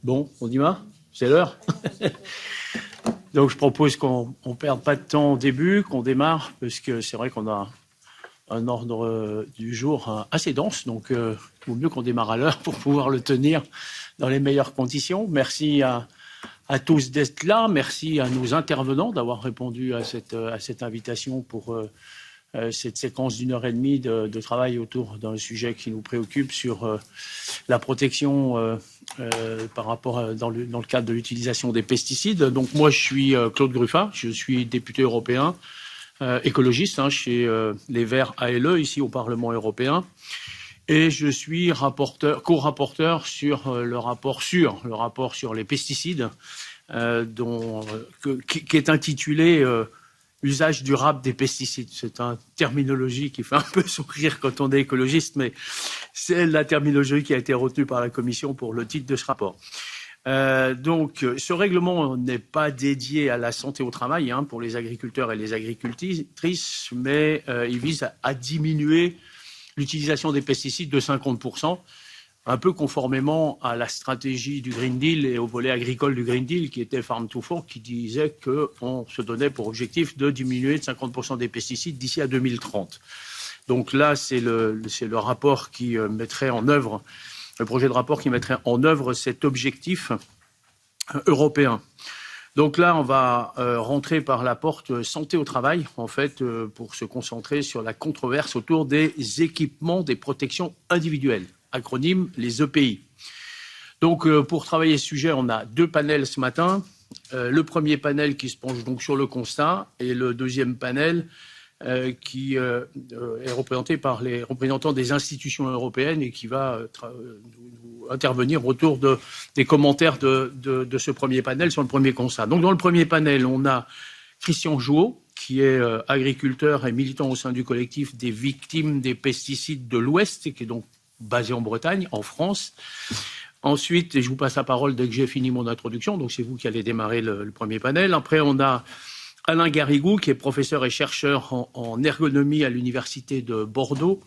Bon, on y va? C'est l'heure. Donc je propose qu'on ne perde pas de temps au début, qu'on démarre, parce que c'est vrai qu'on a un ordre du jour assez dense, donc il vaut mieux qu'on démarre à l'heure pour pouvoir le tenir dans les meilleures conditions. Merci à tous d'être là, merci à nos intervenants d'avoir répondu à cette invitation pour cette séquence d'1 heure et demie de travail autour d'un sujet qui nous préoccupe sur la protection par rapport dans le cadre de l'utilisation des pesticides. Donc moi, je suis Claude Gruffat, je suis député européen, écologiste chez les Verts ALE, ici au Parlement européen. Et je suis co-rapporteur sur le rapport sur les pesticides, qui est intitulé usage durable des pesticides. C'est une terminologie qui fait un peu sourire quand on est écologiste, mais c'est la terminologie qui a été retenue par la Commission pour le titre de ce rapport. Donc, ce règlement n'est pas dédié à la santé au travail pour les agriculteurs et les agricultrices, mais il vise à diminuer l'utilisation des pesticides de 50%, un peu conformément à la stratégie du Green Deal et au volet agricole du Green Deal, qui était Farm to Fork, qui disait qu'on se donnait pour objectif de diminuer de 50% des pesticides d'ici à 2030. Donc là, c'est le rapport qui mettrait en œuvre, le projet de rapport qui mettrait en œuvre cet objectif européen. Donc là, on va rentrer par la porte santé au travail, en fait, pour se concentrer sur la controverse autour des équipements des protections individuelles, acronyme les EPI. Donc, pour travailler ce sujet, on a 2 panels ce matin. Le premier panel qui se penche donc sur le constat et le deuxième panel qui est représenté par les représentants des institutions européennes et qui va intervenir autour des commentaires de ce premier panel sur le premier constat. Donc, dans le premier panel, on a Christian Jouot, qui est agriculteur et militant au sein du collectif des victimes des pesticides de l'Ouest, qui est donc basé en Bretagne, en France. Ensuite, et je vous passe la parole dès que j'ai fini mon introduction, donc c'est vous qui allez démarrer le premier panel. Après, on a Alain Garrigou, qui est professeur et chercheur en ergonomie à l'Université de Bordeaux.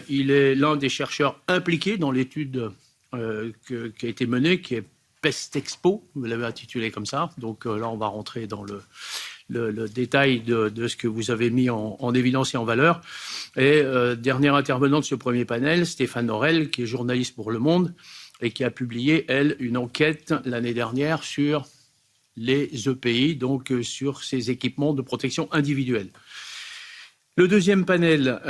Il est l'un des chercheurs impliqués dans l'étude qui a été menée, qui est PestExpo, vous l'avez intitulé comme ça. Donc là, on va rentrer dans le détail de ce que vous avez mis en évidence et en valeur. Et dernier intervenant de ce premier panel, Stéphane Aurel, qui est journaliste pour Le Monde et qui a publié, elle, une enquête l'année dernière sur les EPI, donc sur ces équipements de protection individuelle. Le deuxième panel,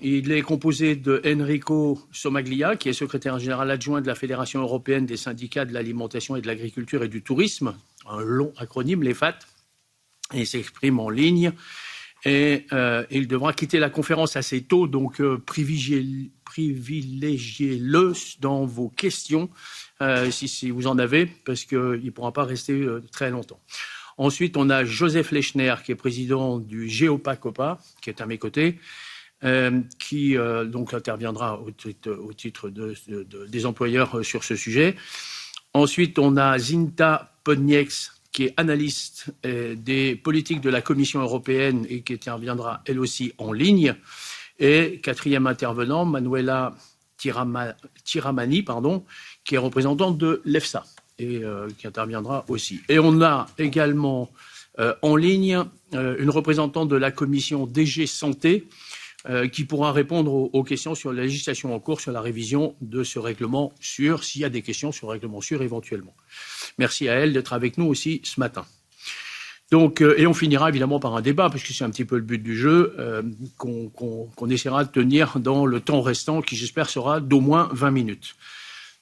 il est composé de Enrico Somaglia, qui est secrétaire général adjoint de la Fédération européenne des syndicats de l'alimentation et de l'agriculture et du tourisme, un long acronyme, les FAT, et il s'exprime en ligne. Et il devra quitter la conférence assez tôt, donc privilégiez-le dans vos questions, si vous en avez, parce qu'il ne pourra pas rester très longtemps. Ensuite, on a Joseph Lechner, qui est président du GEOPA-COPA, qui est à mes côtés, qui donc interviendra au titre des employeurs sur ce sujet. Ensuite, on a Zinta Podnieks, qui est analyste des politiques de la Commission européenne et qui interviendra elle aussi en ligne. Et quatrième intervenant, Manuela Tiramani, qui est représentante de l'EFSA et qui interviendra aussi. Et on a également en ligne une représentante de la commission DG Santé qui pourra répondre aux questions sur la législation en cours, sur la révision de ce règlement SUR, s'il y a des questions sur le règlement SUR éventuellement. Merci à elle d'être avec nous aussi ce matin. Donc, et on finira évidemment par un débat, parce que c'est un petit peu le but du jeu, qu'on essaiera de tenir dans le temps restant, qui j'espère sera d'au moins 20 minutes.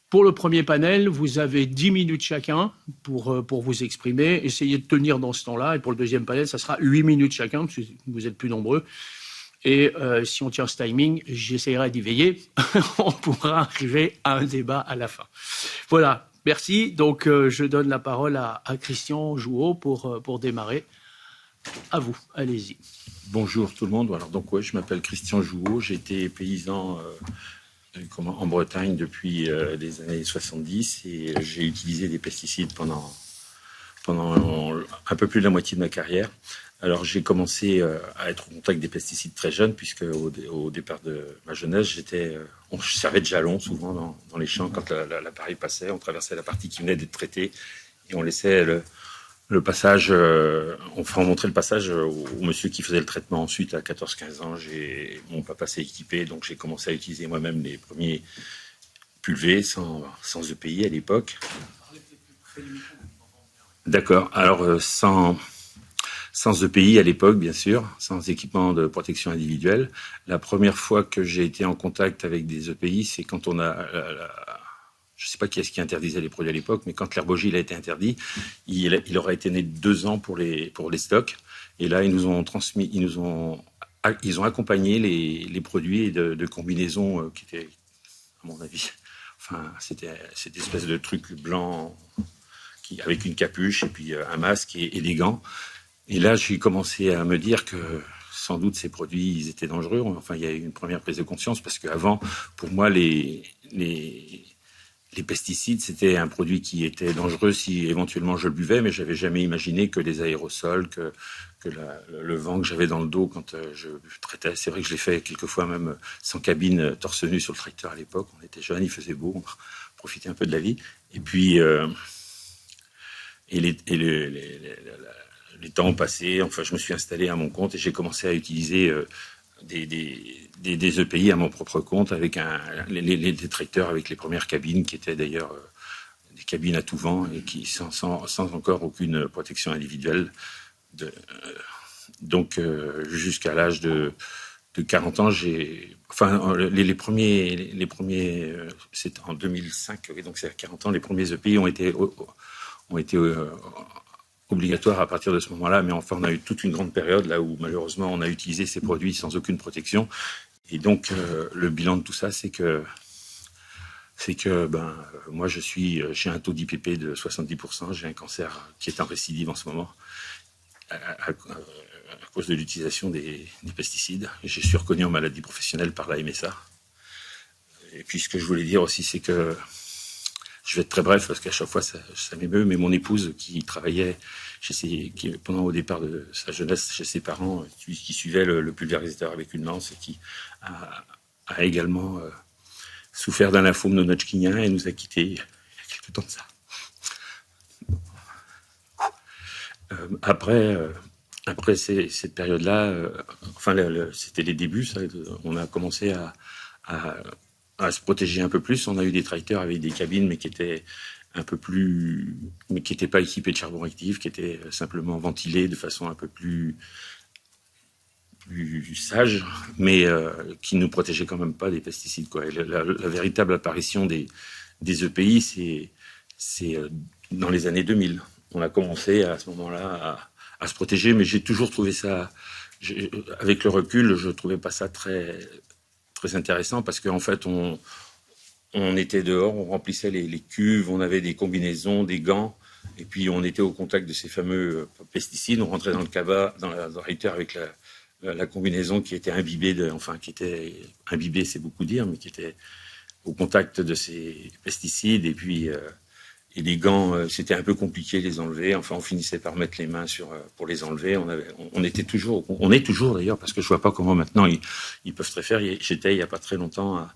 Pour le premier panel, vous avez 10 minutes chacun pour vous exprimer. Essayez de tenir dans ce temps-là. Et pour le deuxième panel, ça sera 8 minutes chacun, parce que vous êtes plus nombreux. Et si on tient ce timing, j'essaierai d'y veiller. On pourra arriver à un débat à la fin. Voilà. Merci. Donc, je donne la parole à Christian Jouot pour démarrer. À vous. Allez-y. Bonjour tout le monde. Alors, donc, ouais, je m'appelle Christian Jouot. J'ai été paysan en Bretagne depuis les années 70 et j'ai utilisé des pesticides pendant un peu plus de la moitié de ma carrière. Alors, j'ai commencé à être au contact des pesticides très jeune, puisque au départ de ma jeunesse, on servait de jalon souvent dans les champs quand l'appareil passait. On traversait la partie qui venait d'être traitée et on laissait le passage, on montrait le passage au monsieur qui faisait le traitement. Ensuite, à 14-15 ans, mon papa s'est équipé, donc j'ai commencé à utiliser moi-même les premiers pulvés sans EPI à l'époque. D'accord. Alors, sans EPI à l'époque, bien sûr, sans équipement de protection individuelle. La première fois que j'ai été en contact avec des EPI, c'est quand je ne sais pas qui est-ce qui interdisait les produits à l'époque, mais quand l'herbogile a été interdit, il aurait été né 2 ans pour les stocks. Et là, ils ont accompagné les produits de combinaisons qui étaient, à mon avis, enfin, c'était cette espèce de truc blanc avec une capuche et puis un masque et des gants. Et là, j'ai commencé à me dire que sans doute ces produits, ils étaient dangereux. Enfin, il y a eu une première prise de conscience parce qu'avant, pour moi, les pesticides, c'était un produit qui était dangereux si éventuellement je le buvais, mais j'avais jamais imaginé que les aérosols, que le vent que j'avais dans le dos quand je traitais. C'est vrai que je l'ai fait quelquefois même sans cabine, torse nu sur le tracteur à l'époque. On était jeunes, il faisait beau, on profitait un peu de la vie. Et puis, les temps ont passé. Enfin, je me suis installé à mon compte et j'ai commencé à utiliser des EPI à mon propre compte avec les tracteurs avec les premières cabines qui étaient d'ailleurs des cabines à tout vent et qui sans encore aucune protection individuelle. Donc jusqu'à l'âge de 40 ans, les premiers c'était en 2005, donc c'est à 40 ans, les premiers EPI ont été obligatoire à partir de ce moment-là, mais enfin on a eu toute une grande période là où malheureusement on a utilisé ces produits sans aucune protection. Et donc le bilan de tout ça, c'est que moi j'ai un taux d'IPP de 70%, j'ai un cancer qui est en récidive en ce moment à cause de l'utilisation des pesticides. Et je suis reconnu en maladie professionnelle par la MSA. Et puis ce que je voulais dire aussi, c'est que je vais être très bref parce qu'à chaque fois ça m'émeut, mais mon épouse qui travaillait pendant au départ de sa jeunesse chez ses parents, qui suivait le pulvérisateur avec une lance et qui a également souffert d'un lymphome non-Hodgkinien et nous a quittés il y a quelques temps de ça. Après cette période-là, c'était les débuts, ça, on a commencé à se protéger un peu plus. On a eu des tracteurs avec des cabines, mais qui étaient mais qui n'étaient pas équipés de charbon actif, qui étaient simplement ventilés de façon un peu plus sage, mais qui ne protégeaient quand même pas des pesticides, quoi. Et la véritable apparition des EPI, c'est dans les années 2000. On a commencé à ce moment-là à se protéger, mais j'ai toujours trouvé ça, avec le recul, je trouvais pas ça très intéressant parce qu'en fait, on était dehors, on remplissait les cuves, on avait des combinaisons, des gants, et puis on était au contact de ces fameux pesticides. On rentrait dans le cabas, dans la réacteur avec la combinaison qui était imbibée, c'est beaucoup dire, mais qui était au contact de ces pesticides. Et puis, et les gants, c'était un peu compliqué de les enlever. Enfin, on finissait par mettre les mains pour les enlever. On est toujours d'ailleurs, parce que je vois pas comment maintenant ils peuvent très faire. J'étais il y a pas très longtemps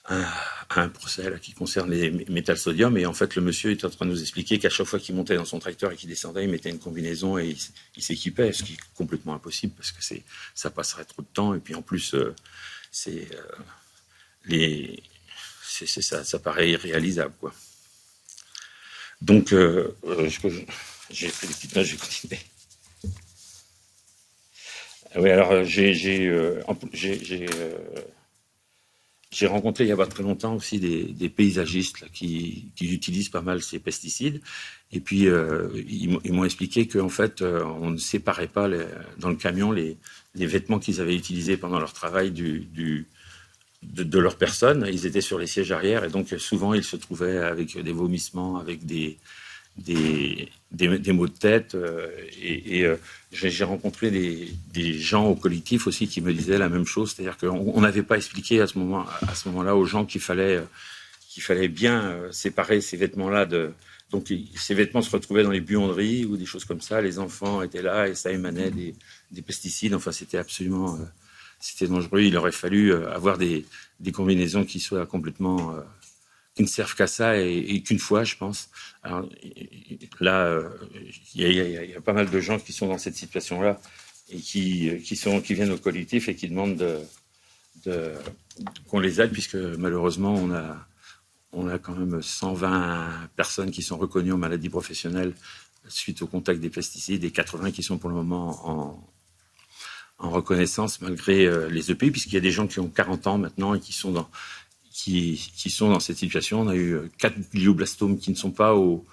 à un procès là, qui concerne les métals sodium, et en fait le monsieur était en train de nous expliquer qu'à chaque fois qu'il montait dans son tracteur et qu'il descendait, il mettait une combinaison et il s'équipait, ce qui est complètement impossible parce que ça passerait trop de temps, et puis en plus ça paraît irréalisable, quoi. Donc j'ai fait des petites notes, je vais continuer. Oui, alors j'ai rencontré il y a pas très longtemps aussi des paysagistes là, qui utilisent pas mal ces pesticides. Et puis, ils m'ont expliqué qu'en fait, on ne séparait pas dans le camion les vêtements qu'ils avaient utilisés pendant leur travail de leur personne. Ils étaient sur les sièges arrière et donc souvent, ils se trouvaient avec des vomissements, avec des maux de tête. J'ai rencontré des gens au collectif aussi qui me disaient la même chose, c'est-à-dire qu'on n'avait pas expliqué à ce moment-là aux gens qu'il fallait bien séparer ces vêtements-là Donc ces vêtements se retrouvaient dans les buanderies ou des choses comme ça. Les enfants étaient là et ça émanait des pesticides. Enfin, c'était absolument c'était dangereux. Il aurait fallu avoir des combinaisons qui soient complètement qui ne servent qu'à ça et qu'une fois, je pense. Alors, là, il y a pas mal de gens qui sont dans cette situation-là et qui viennent au collectif et qui demandent qu'on les aide, puisque malheureusement, on a quand même 120 personnes qui sont reconnues en maladie professionnelle suite au contact des pesticides et 80 qui sont pour le moment en reconnaissance malgré les EPI, puisqu'il y a des gens qui ont 40 ans maintenant et qui sont dans cette situation. On a eu 4 glioblastomes qui ne sont pas au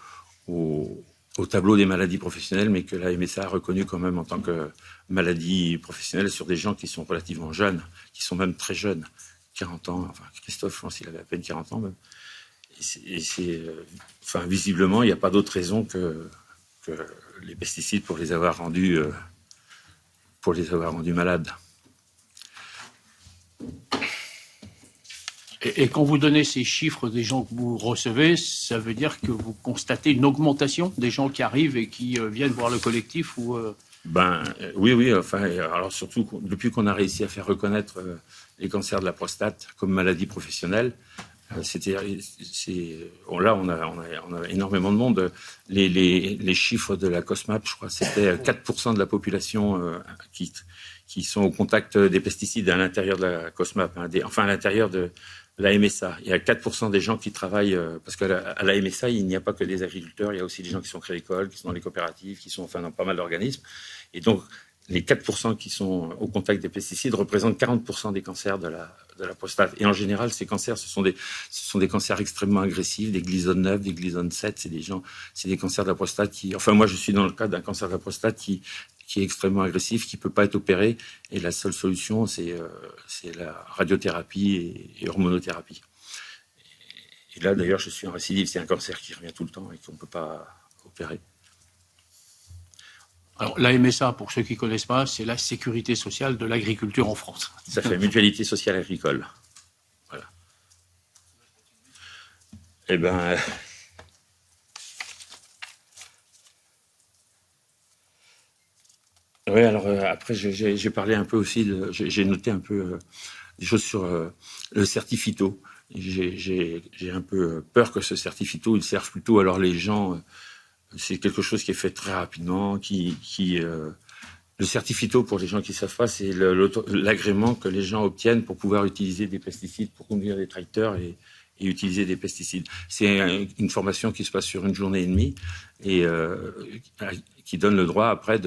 tableau des maladies professionnelles, mais que la MSA a reconnu quand même en tant que maladie professionnelle sur des gens qui sont relativement jeunes, qui sont même très jeunes, 40 ans. Enfin, Christophe, je pense qu'il avait à peine 40 ans même. Enfin, visiblement, il n'y a pas d'autre raison que les pesticides pour les avoir rendus malades. Et quand vous donnez ces chiffres des gens que vous recevez, ça veut dire que vous constatez une augmentation des gens qui arrivent et qui viennent voir le collectif ou Oui. Enfin, alors surtout depuis qu'on a réussi à faire reconnaître les cancers de la prostate comme maladie professionnelle, là on a énormément de monde. Les chiffres de la COSMAP, je crois, c'était 4% de la population qui sont au contact des pesticides à l'intérieur de la COSMAP, enfin à l'intérieur de la MSA. Il y a 4% des gens qui travaillent, parce qu'à la MSA, il n'y a pas que des agriculteurs, il y a aussi des gens qui sont agricoles, qui sont dans les coopératives, qui sont dans pas mal d'organismes. Et donc, les 4% qui sont au contact des pesticides représentent 40% des cancers de la prostate. Et en général, ces cancers, ce sont des cancers extrêmement agressifs, des glisones 9, des glisones 7. C'est des cancers de la prostate enfin, moi, je suis dans le cas d'un cancer de la prostate qui est extrêmement agressif, qui peut pas être opéré. Et la seule solution, c'est la radiothérapie et hormonothérapie. Et là, d'ailleurs, je suis en récidive. C'est un cancer qui revient tout le temps et qu'on peut pas opérer. Alors, la MSA, pour ceux qui ne connaissent pas, c'est la sécurité sociale de l'agriculture en France. Ça fait mutualité sociale agricole. Voilà. Eh ben... Oui, alors après, j'ai parlé un peu aussi, j'ai noté un peu des choses sur le certifito. J'ai un peu peur que ce certifito, il serve plutôt, alors les gens... C'est quelque chose qui est fait très rapidement. Le certifito, pour les gens qui ne savent pas, c'est l'agrément que les gens obtiennent pour pouvoir utiliser des pesticides, pour conduire des tracteurs et utiliser des pesticides. C'est une formation qui se passe sur 1 journée et demie et qui donne le droit après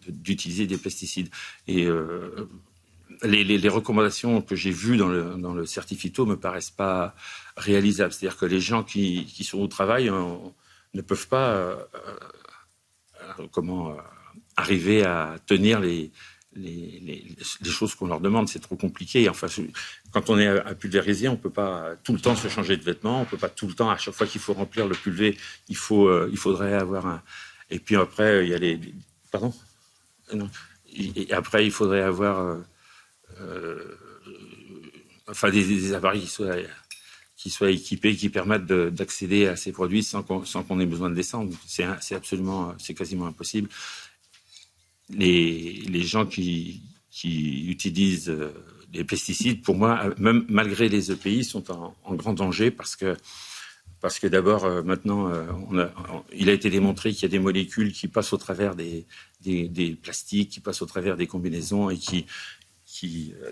d'utiliser des pesticides. Et les recommandations que j'ai vues dans le certifito me paraissent pas réalisables. C'est-à-dire que les gens qui sont au travail ne peuvent pas arriver à tenir les choses qu'on leur demande. C'est trop compliqué. Enfin, quand on est à pulvériser, on peut pas tout le temps se changer de vêtements. On peut pas tout le temps, à chaque fois qu'il faut remplir le pulvé, il faudrait avoir un... Et puis après, il y a Pardon ? Non. Et après, il faudrait avoir des appareils qui soient équipés, qui permettent d'accéder à ces produits sans qu'on ait besoin de descendre. C'est quasiment impossible. Les gens qui utilisent les pesticides, pour moi, même malgré les EPI, sont en grand danger parce que d'abord, maintenant, il a été démontré qu'il y a des molécules qui passent au travers des plastiques, qui passent au travers des combinaisons et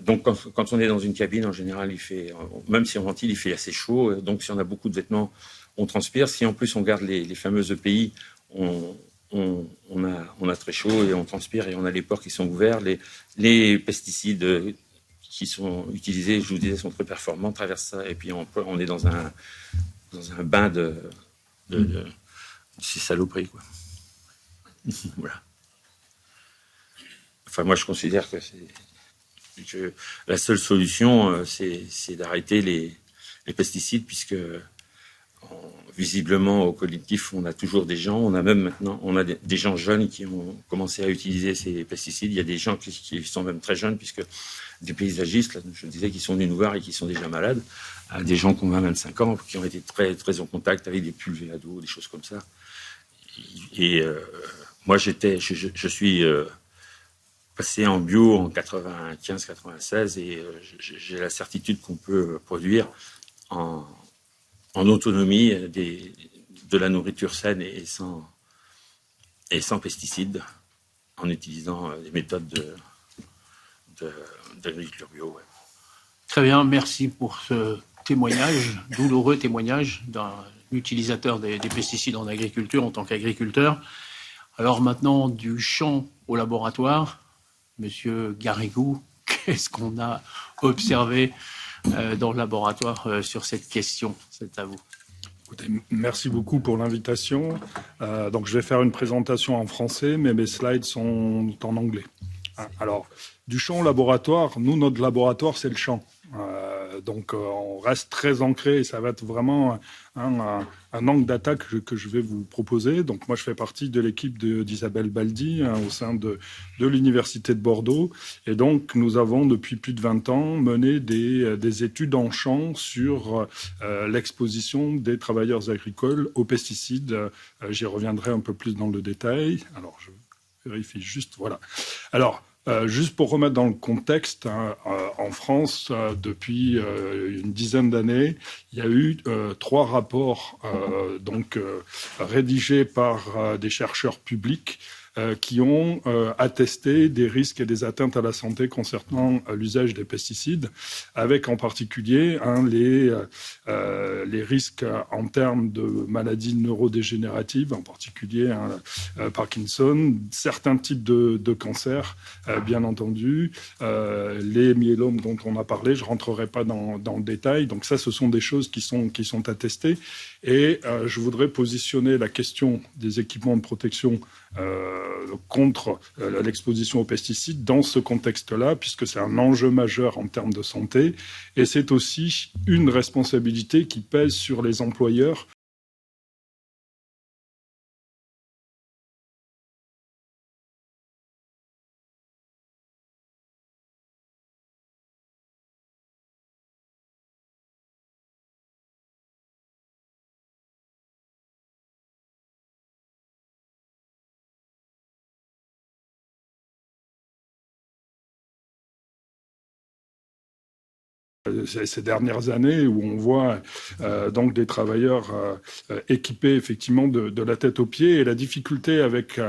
donc, quand on est dans une cabine, en général, même si on ventile, il fait assez chaud. Donc, si on a beaucoup de vêtements, on transpire. Si en plus on garde les fameuses EPI, on a très chaud et on transpire et on a les pores qui sont ouverts. Les pesticides qui sont utilisés, je vous disais, sont très performants, traversent ça. Et puis, on est dans un bain de ces saloperies, quoi. Voilà. Enfin, moi, je considère que la seule solution, c'est d'arrêter les pesticides, puisque visiblement, au collectif, on a toujours des gens. On a même maintenant, on a des gens jeunes qui ont commencé à utiliser ces pesticides. Il y a des gens qui sont même très jeunes, puisque des paysagistes, là, je disais, qui sont venus nous voir et qui sont déjà malades, à des gens qui ont 25 ans, qui ont été très, très en contact avec des pulvés à dos, des choses comme ça. Et moi, je suis passé en bio en 95-96 et j'ai la certitude qu'on peut produire en autonomie de la nourriture saine et sans pesticides, en utilisant des méthodes d'agriculture bio. Ouais. Très bien, merci pour ce témoignage, douloureux témoignage d'un utilisateur des pesticides en agriculture en tant qu'agriculteur. Alors maintenant, du champ au laboratoire, Monsieur Garrigou, qu'est-ce qu'on a observé dans le laboratoire sur cette question? C'est à vous. Écoutez, merci beaucoup pour l'invitation. Donc, je vais faire une présentation en français, mais mes slides sont en anglais. Alors, du champ au laboratoire, nous, notre laboratoire, c'est le champ. Donc, on reste très ancré et ça va être vraiment un angle d'attaque que je vais vous proposer. Donc, moi, je fais partie de l'équipe d'Isabelle Baldi au sein de l'Université de Bordeaux. Et donc, nous avons, depuis plus de 20 ans, mené des études en champ sur l'exposition des travailleurs agricoles aux pesticides. J'y reviendrai un peu plus dans le détail. Alors, je vérifie juste, voilà. Alors, juste pour remettre dans le contexte, en France, depuis une dizaine d'années, il y a eu 3 rapports rédigés par des chercheurs publics qui ont attesté des risques et des atteintes à la santé concernant l'usage des pesticides, avec en particulier les risques en termes de maladies neurodégénératives, en particulier Parkinson, certains types de cancers, bien entendu, les myélomes dont on a parlé, je ne rentrerai pas dans le détail. Donc ça, ce sont des choses qui sont attestées. Et je voudrais positionner la question des équipements de protection contre l'exposition aux pesticides dans ce contexte-là, puisque c'est un enjeu majeur en termes de santé. Et c'est aussi une responsabilité qui pèse sur les employeurs. Ces dernières années où on voit donc des travailleurs équipés effectivement de la tête aux pieds. Et la difficulté avec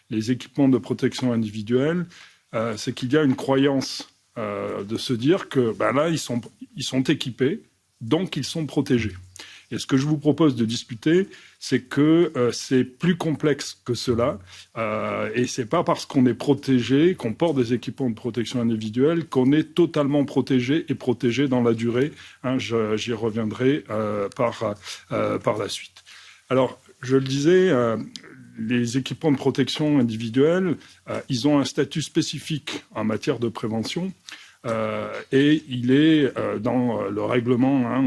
les équipements de protection individuelle, c'est qu'il y a une croyance de se dire que là, ils sont équipés, donc ils sont protégés. Et ce que je vous propose de discuter, c'est que c'est plus complexe que cela. Et c'est pas parce qu'on est protégé, qu'on porte des équipements de protection individuelle, qu'on est totalement protégé et protégé dans la durée. J'y reviendrai par la suite. Alors, je le disais, les équipements de protection individuelle, ils ont un statut spécifique en matière de prévention. Et il est dans le règlement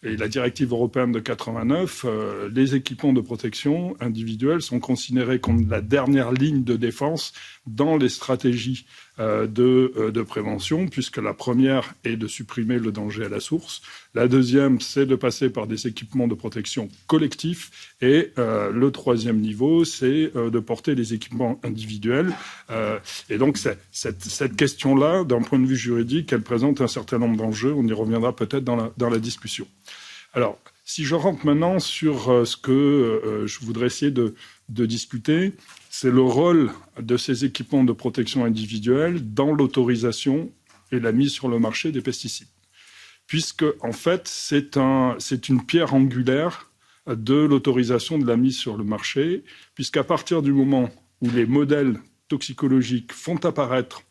et la directive européenne de 89, les équipements de protection individuelle sont considérés comme la dernière ligne de défense dans les stratégies de prévention, puisque la première est de supprimer le danger à la source, la deuxième c'est de passer par des équipements de protection collectifs, et le troisième niveau c'est de porter des équipements individuels. Et donc cette question-là, d'un point de vue juridique, elle présente un certain nombre d'enjeux, on y reviendra peut-être dans la discussion. Alors, si je rentre maintenant sur ce que je voudrais essayer de discuter, c'est le rôle de ces équipements de protection individuelle dans l'autorisation et la mise sur le marché des pesticides. Puisque, en fait, c'est une pierre angulaire de l'autorisation de la mise sur le marché, puisqu'à partir du moment où les modèles toxicologiques font apparaître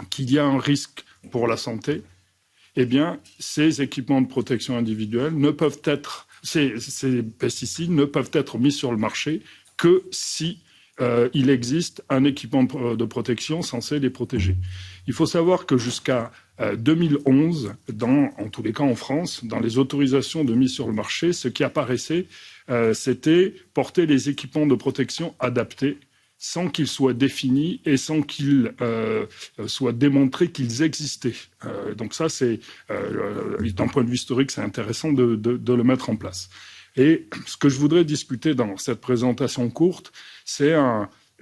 qu'il y a un risque pour la santé, eh bien, ces équipements de protection individuelle ne peuvent être, ces pesticides ne peuvent être mis sur le marché que si il existe un équipement de protection censé les protéger. Il faut savoir que jusqu'à 2011, en tous les cas en France, dans les autorisations de mise sur le marché, ce qui apparaissait, c'était porter les équipements de protection adaptés sans qu'ils soient définis et sans qu'il soit démontré qu'ils existaient. Donc ça, c'est d'un point de vue historique, c'est intéressant de le mettre en place. Et ce que je voudrais discuter dans cette présentation courte, c'est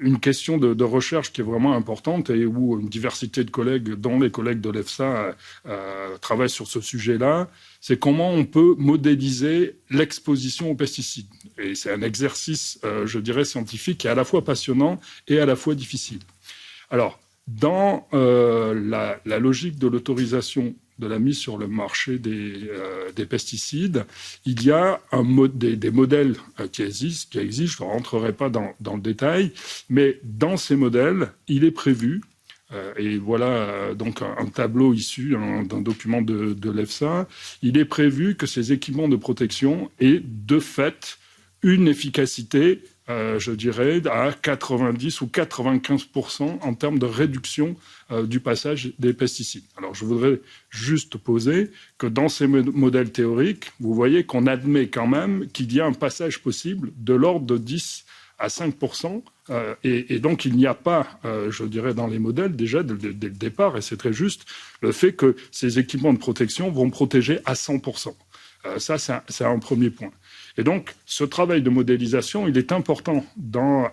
une question de recherche qui est vraiment importante et où une diversité de collègues, dont les collègues de l'EFSA, travaillent sur ce sujet-là. C'est comment on peut modéliser l'exposition aux pesticides. Et c'est un exercice, je dirais, scientifique qui est à la fois passionnant et à la fois difficile. Alors, dans la logique de l'autorisation de la mise sur le marché des pesticides, il y a des modèles qui existent. Je ne rentrerai pas dans le détail, mais dans ces modèles, il est prévu, et voilà donc un tableau issu d'un document de l'EFSA, il est prévu que ces équipements de protection aient de fait une efficacité, je dirais, à 90 ou 95% en termes de réduction du passage des pesticides. Alors, je voudrais juste poser que dans ces modèles théoriques, vous voyez qu'on admet quand même qu'il y a un passage possible de l'ordre de 10 à 5%. Et donc, il n'y a pas, je dirais, dans les modèles, déjà, dès le départ, et c'est très juste, le fait que ces équipements de protection vont protéger à 100%. Ça, c'est un premier point. Et donc, ce travail de modélisation, il est important dans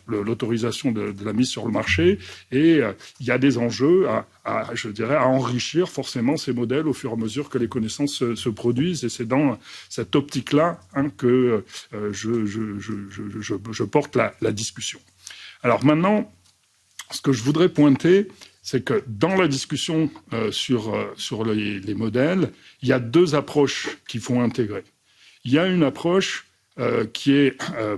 l'autorisation de la mise sur le marché. Et il y a des enjeux je dirais, à enrichir forcément ces modèles au fur et à mesure que les connaissances se produisent. Et c'est dans cette optique-là que je porte la discussion. Alors maintenant, ce que je voudrais pointer, c'est que dans la discussion sur les modèles, il y a deux approches qu'il faut intégrer. Il y a une approche qui est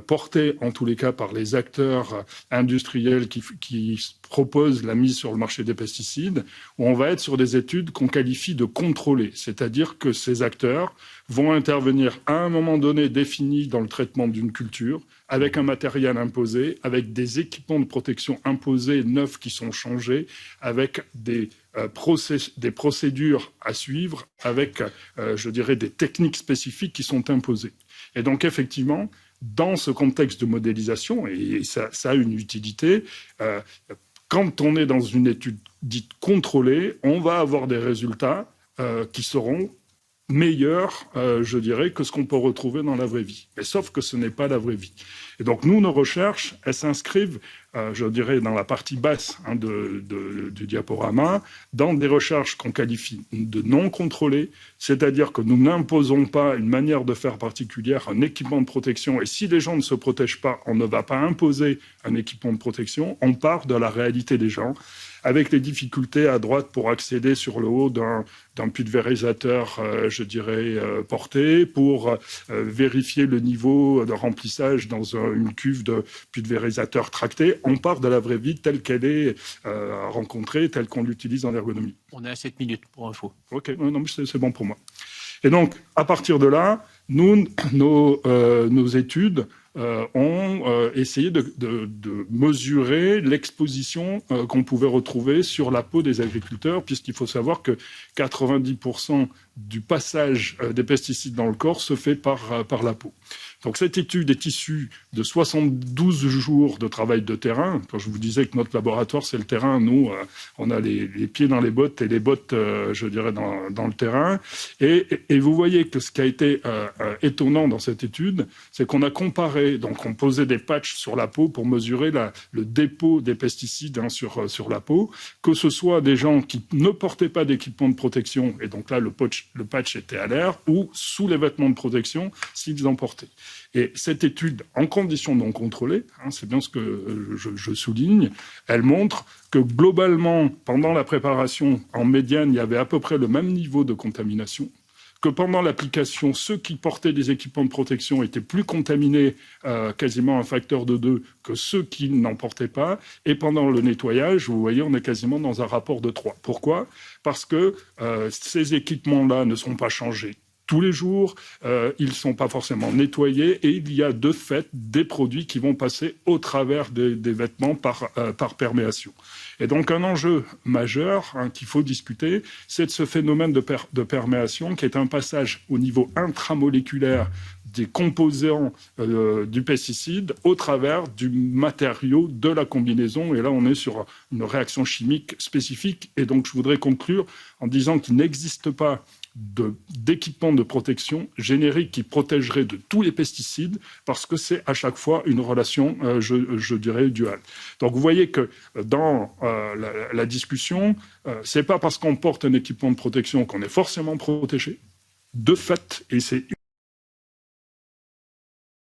portée, en tous les cas, par les acteurs industriels qui proposent la mise sur le marché des pesticides, où on va être sur des études qu'on qualifie de contrôlées. C'est-à-dire que ces acteurs vont intervenir à un moment donné défini dans le traitement d'une culture, avec un matériel imposé, avec des équipements de protection imposés, neufs qui sont changés, avec des procédures à suivre, avec, je dirais, des techniques spécifiques qui sont imposées. Et donc, effectivement, dans ce contexte de modélisation, et ça a une utilité, quand on est dans une étude dite contrôlée, on va avoir des résultats qui seront meilleurs, je dirais, que ce qu'on peut retrouver dans la vraie vie. Mais sauf que ce n'est pas la vraie vie. Et donc, nous, nos recherches, elles s'inscrivent, je dirais, dans la partie basse du diaporama, dans des recherches qu'on qualifie de non contrôlées, c'est-à-dire que nous n'imposons pas une manière de faire particulière, un équipement de protection, et si les gens ne se protègent pas, on ne va pas imposer un équipement de protection, on part de la réalité des gens, avec les difficultés à droite pour accéder sur le haut d'un pulvérisateur, je dirais, porté, pour vérifier le niveau de remplissage dans une cuve de pulvérisateur tracté. On part de la vraie vie telle qu'elle est rencontrée, telle qu'on l'utilise en ergonomie. On est à 7 minutes pour info. OK, non, mais c'est bon pour moi. Et donc, à partir de là, nos études ont essayé de mesurer l'exposition qu'on pouvait retrouver sur la peau des agriculteurs, puisqu'il faut savoir que 90% du passage des pesticides dans le corps se fait par la peau. Donc cette étude est issue de 72 jours de travail de terrain. Quand je vous disais que notre laboratoire, c'est le terrain, nous, on a les pieds dans les bottes et les bottes, je dirais, dans le terrain. Et vous voyez que ce qui a été étonnant dans cette étude, c'est qu'on a comparé, donc on posait des patchs sur la peau pour mesurer le dépôt des pesticides sur la peau, que ce soit des gens qui ne portaient pas d'équipement de protection, et donc là, le patch était à l'air, ou sous les vêtements de protection, s'ils en portaient. Et cette étude, en conditions non contrôlées, c'est bien ce que je souligne, elle montre que globalement, pendant la préparation, en médiane, il y avait à peu près le même niveau de contamination, que pendant l'application, ceux qui portaient des équipements de protection étaient plus contaminés, quasiment un facteur de 2, que ceux qui n'en portaient pas. Et pendant le nettoyage, vous voyez, on est quasiment dans un rapport de 3. Pourquoi ? Parce que ces équipements-là ne sont pas changés tous les jours, ils ne sont pas forcément nettoyés et il y a de fait des produits qui vont passer au travers des vêtements par perméation. Et donc un enjeu majeur qu'il faut discuter, c'est de ce phénomène de perméation qui est un passage au niveau intramoléculaire des composants du pesticide au travers du matériau de la combinaison. Et là, on est sur une réaction chimique spécifique. Et donc, je voudrais conclure en disant qu'il n'existe pas d'équipement de protection générique qui protégerait de tous les pesticides parce que c'est à chaque fois une relation, je dirais, duale. Donc vous voyez que dans la discussion, c'est pas parce qu'on porte un équipement de protection qu'on est forcément protégé. De fait, et c'est